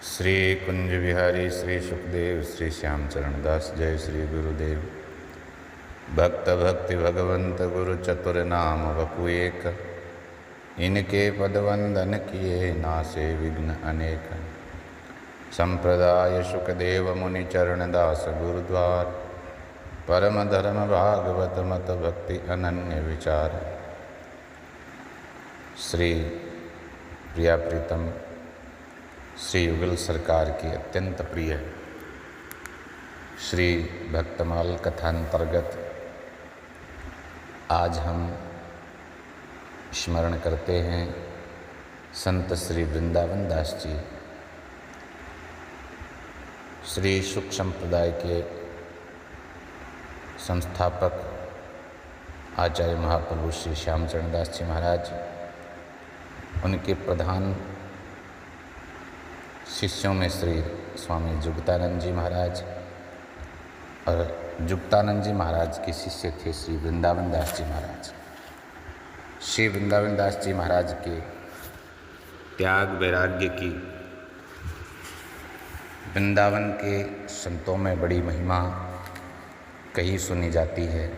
श्री कुंज बिहारी श्री सुखदेव श्री श्यामचरण दास। जय श्री गुरुदेव। भक्त भक्ति भगवंत गुरु चतुर नाम वपु एक, इनके पद वंदन किए नासे विघ्न अनेक। संप्रदाय सुखदेव मुनि चरण दास गुरुद्वार, परम धर्म भागवत मत भक्ति अनन्य विचार। श्री प्रिया प्रीतम श्री युगल सरकार की अत्यंत प्रिय श्री भक्तमाल कथांतर्गत आज हम स्मरण करते हैं संत श्री वृंदावन दास जी। श्री सुख संप्रदाय के संस्थापक आचार्य महाप्रभु श्री श्यामचरण दास जी महाराज, उनके प्रधान शिष्यों में श्री स्वामी जुक्तानंद जी महाराज, और जुक्तानंद जी महाराज के शिष्य थे श्री वृंदावन दास जी महाराज। श्री वृंदावन दास जी महाराज के त्याग वैराग्य की वृंदावन के संतों में बड़ी महिमा कही सुनी जाती है।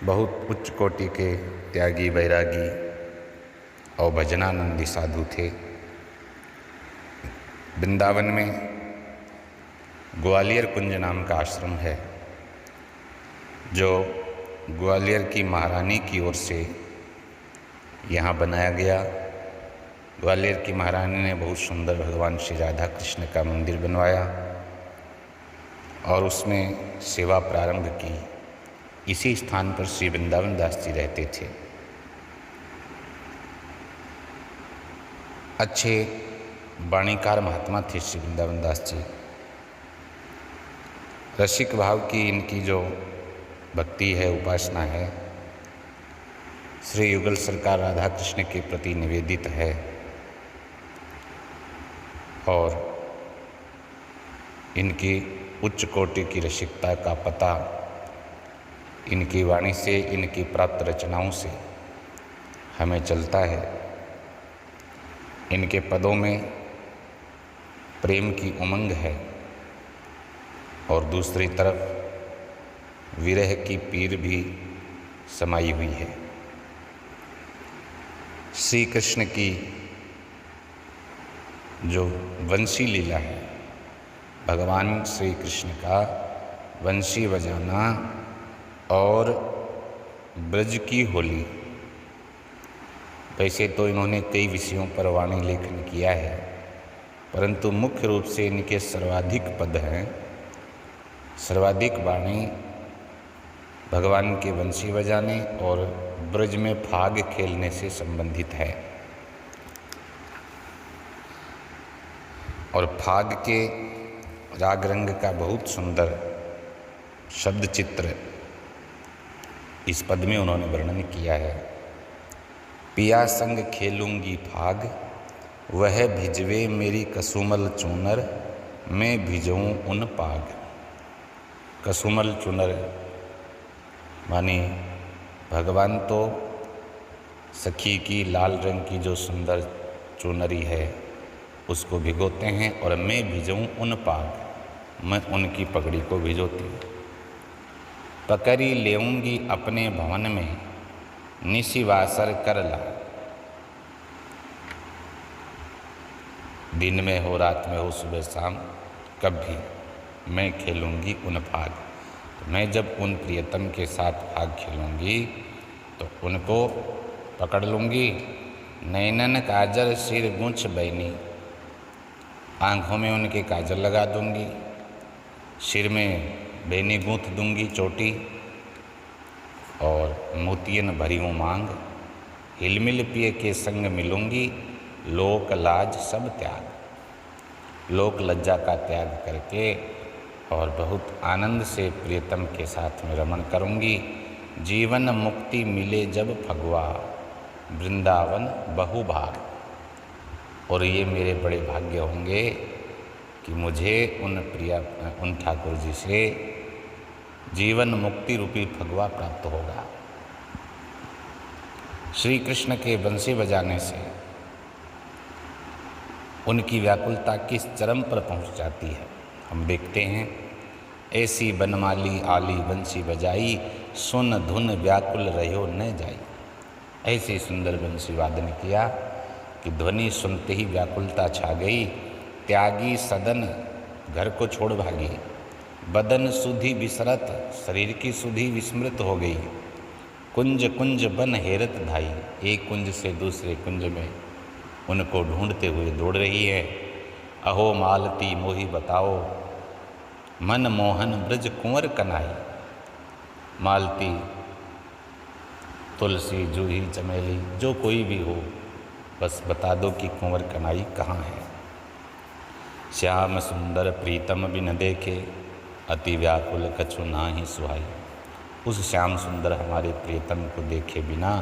बहुत उच्च कोटि के त्यागी वैरागी और भजनानंदी साधु थे। वृंदावन में ग्वालियर कुंज नाम का आश्रम है, जो ग्वालियर की महारानी की ओर से यहाँ बनाया गया। ग्वालियर की महारानी ने बहुत सुंदर भगवान श्री राधा कृष्ण का मंदिर बनवाया और उसमें सेवा प्रारंभ की। इसी स्थान पर श्री वृंदावन दास जी रहते थे। अच्छे वाणीकार महात्मा थे श्री वृंदावन दास जी। रसिक भाव की इनकी जो भक्ति है, उपासना है, श्री युगल सरकार राधा कृष्ण के प्रति निवेदित है। और इनकी उच्च कोटि की रसिकता का पता इनकी वाणी से, इनकी प्राप्त रचनाओं से हमें चलता है। इनके पदों में प्रेम की उमंग है और दूसरी तरफ विरह की पीर भी समाई हुई है। श्री कृष्ण की जो वंशी लीला है, भगवान श्री कृष्ण का वंशी बजाना और ब्रज की होली, वैसे तो इन्होंने कई विषयों पर वाणी लेखन किया है, परंतु मुख्य रूप से इनके सर्वाधिक पद हैं, सर्वाधिक वाणी भगवान के वंशी बजाने और ब्रज में फाग खेलने से संबंधित है। और फाग के राग रंग का बहुत सुंदर शब्द चित्र इस पद में उन्होंने वर्णन किया है। पिया संग खेलूंगी फाग, वह भिजवे मेरी कसुमल चूनर, मैं भिजऊँ उन पाग। कसुमल चूनर माने भगवान तो सखी की लाल रंग की जो सुंदर चुनरी है उसको भिगोते हैं, और मैं भिजऊँ उन पाग, मैं उनकी पगड़ी को भिजोती हूँ। पकड़ी लेऊंगी अपने भवन में, निशिवासर कर ला। दिन में हो, रात में हो, सुबह शाम, कब भी मैं खेलूंगी उन फाग। तो मैं जब उन प्रियतम के साथ फाग खेलूंगी तो उनको पकड़ लूँगी। नैनन काजल सिर गूंछ बैनी, आँखों में उनके काजल लगा दूंगी, सिर में बैनी गूंथ दूंगी चोटी, और मोतियन भरी हूँ मांग। हिलमिल पिए के संग मिलूंगी, लोक लाज सब त्याग। लोक लज्जा का त्याग करके और बहुत आनंद से प्रियतम के साथ में रमण करूंगी। जीवन मुक्ति मिले जब फगवा, वृंदावन बहुभाग। और ये मेरे बड़े भाग्य होंगे कि मुझे उन ठाकुर जी से जीवन मुक्ति रूपी फगवा प्राप्त होगा। श्री कृष्ण के बंसी बजाने से उनकी व्याकुलता किस चरम पर पहुंच जाती है। हम देखते हैं, ऐसी बनमाली आली बंसी बजाई, सुन धुन व्याकुल रहो न जाई। ऐसी सुंदर बंसी वादन किया कि ध्वनि सुनते ही व्याकुलता छा गई। त्यागी सदन घर को छोड़ भागी, बदन सुधि विसरत शरीर की सुधि विस्मृत हो गई। कुंज कुंज बन हेरत धाई, एक कुंज से दूसरे कुंज में उनको ढूंढते हुए दौड़ रही है। अहो मालती मोही बताओ, मन मोहन ब्रज कुंवर कनाई। मालती, तुलसी, जूही, चमेली, जो कोई भी हो, बस बता दो कि कुंवर कनाई कहाँ है। श्याम सुंदर प्रीतम बिन देखे, अति व्याकुल कछु नाहि सुहाई। उस श्याम सुंदर हमारे प्रीतम को देखे बिना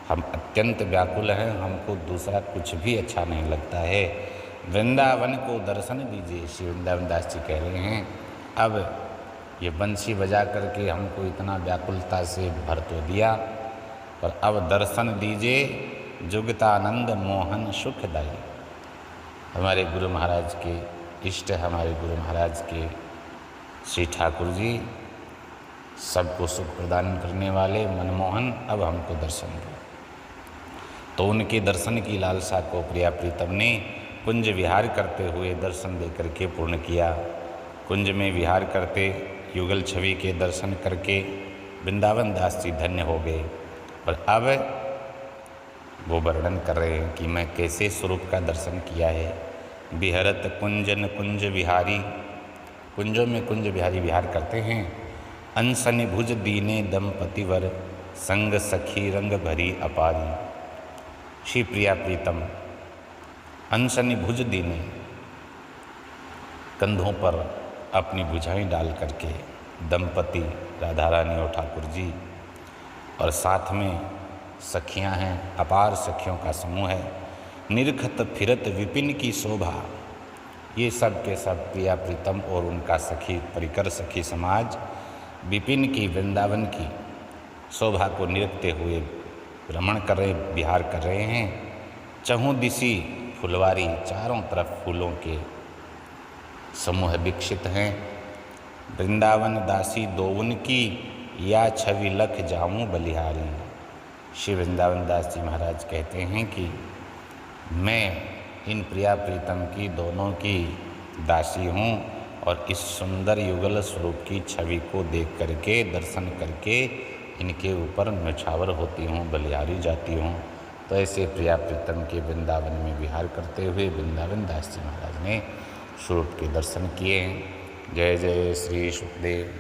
हम अत्यंत व्याकुल हैं, हमको दूसरा कुछ भी अच्छा नहीं लगता है। वृंदावन को दर्शन दीजिए, श्री वृंदावन दास जी कह रहे हैं। अब ये बंसी बजा करके हमको इतना व्याकुलता से भर तो दिया, पर अब दर्शन दीजिए जुगतानंद मोहन सुखदाई। हमारे गुरु महाराज के इष्ट, हमारे गुरु महाराज के श्री ठाकुर जी, सबको सुख प्रदान करने वाले मनमोहन, अब हमको दर्शन दो। तो उनके दर्शन की लालसा को प्रिया प्रीतम ने कुंज विहार करते हुए दर्शन दे करके पूर्ण किया। कुंज में विहार करते युगल छवि के दर्शन करके वृंदावन दास जी धन्य हो गए। और अब वो वर्णन कर रहे हैं कि मैं कैसे स्वरूप का दर्शन किया है। विहरत कुंजन कुंज विहारी, कुंजों में कुंज विहारी विहार करते हैं। अनसनि भुज दीने दंपतिवर, संग सखी रंग भरी अपारी। श्री प्रिया प्रीतम अनसनि भुज दीने, कंधों पर अपनी भुजाएं डाल करके दंपति राधा रानी और ठाकुर जी, और साथ में सखियां हैं, अपार सखियों का समूह है। निरखत फिरत विपिन की शोभा, ये सब के सब प्रिया प्रीतम और उनका सखी परिकर सखी समाज विपिन की, वृंदावन की शोभा को निरखते हुए भ्रमण कर रहे, विहार कर रहे हैं। चहुँ दिशि फुलवारी, चारों तरफ फूलों के समूह विकसित हैं। वृंदावन दासी दोवन की, या छवि लख जाऊँ बलिहारी। श्री वृंदावन दास जी महाराज कहते हैं कि मैं इन प्रिया प्रीतम की दोनों की दासी हूँ, और इस सुंदर युगल स्वरूप की छवि को देख करके, दर्शन करके इनके ऊपर न्यौछावर होती हूँ, बलिहारी जाती हूँ। तो ऐसे प्रिया प्रीतम के वृंदावन में विहार करते हुए वृंदावन दास जी महाराज ने स्वरूप के दर्शन किए हैं। जय जय श्री सुखदेव।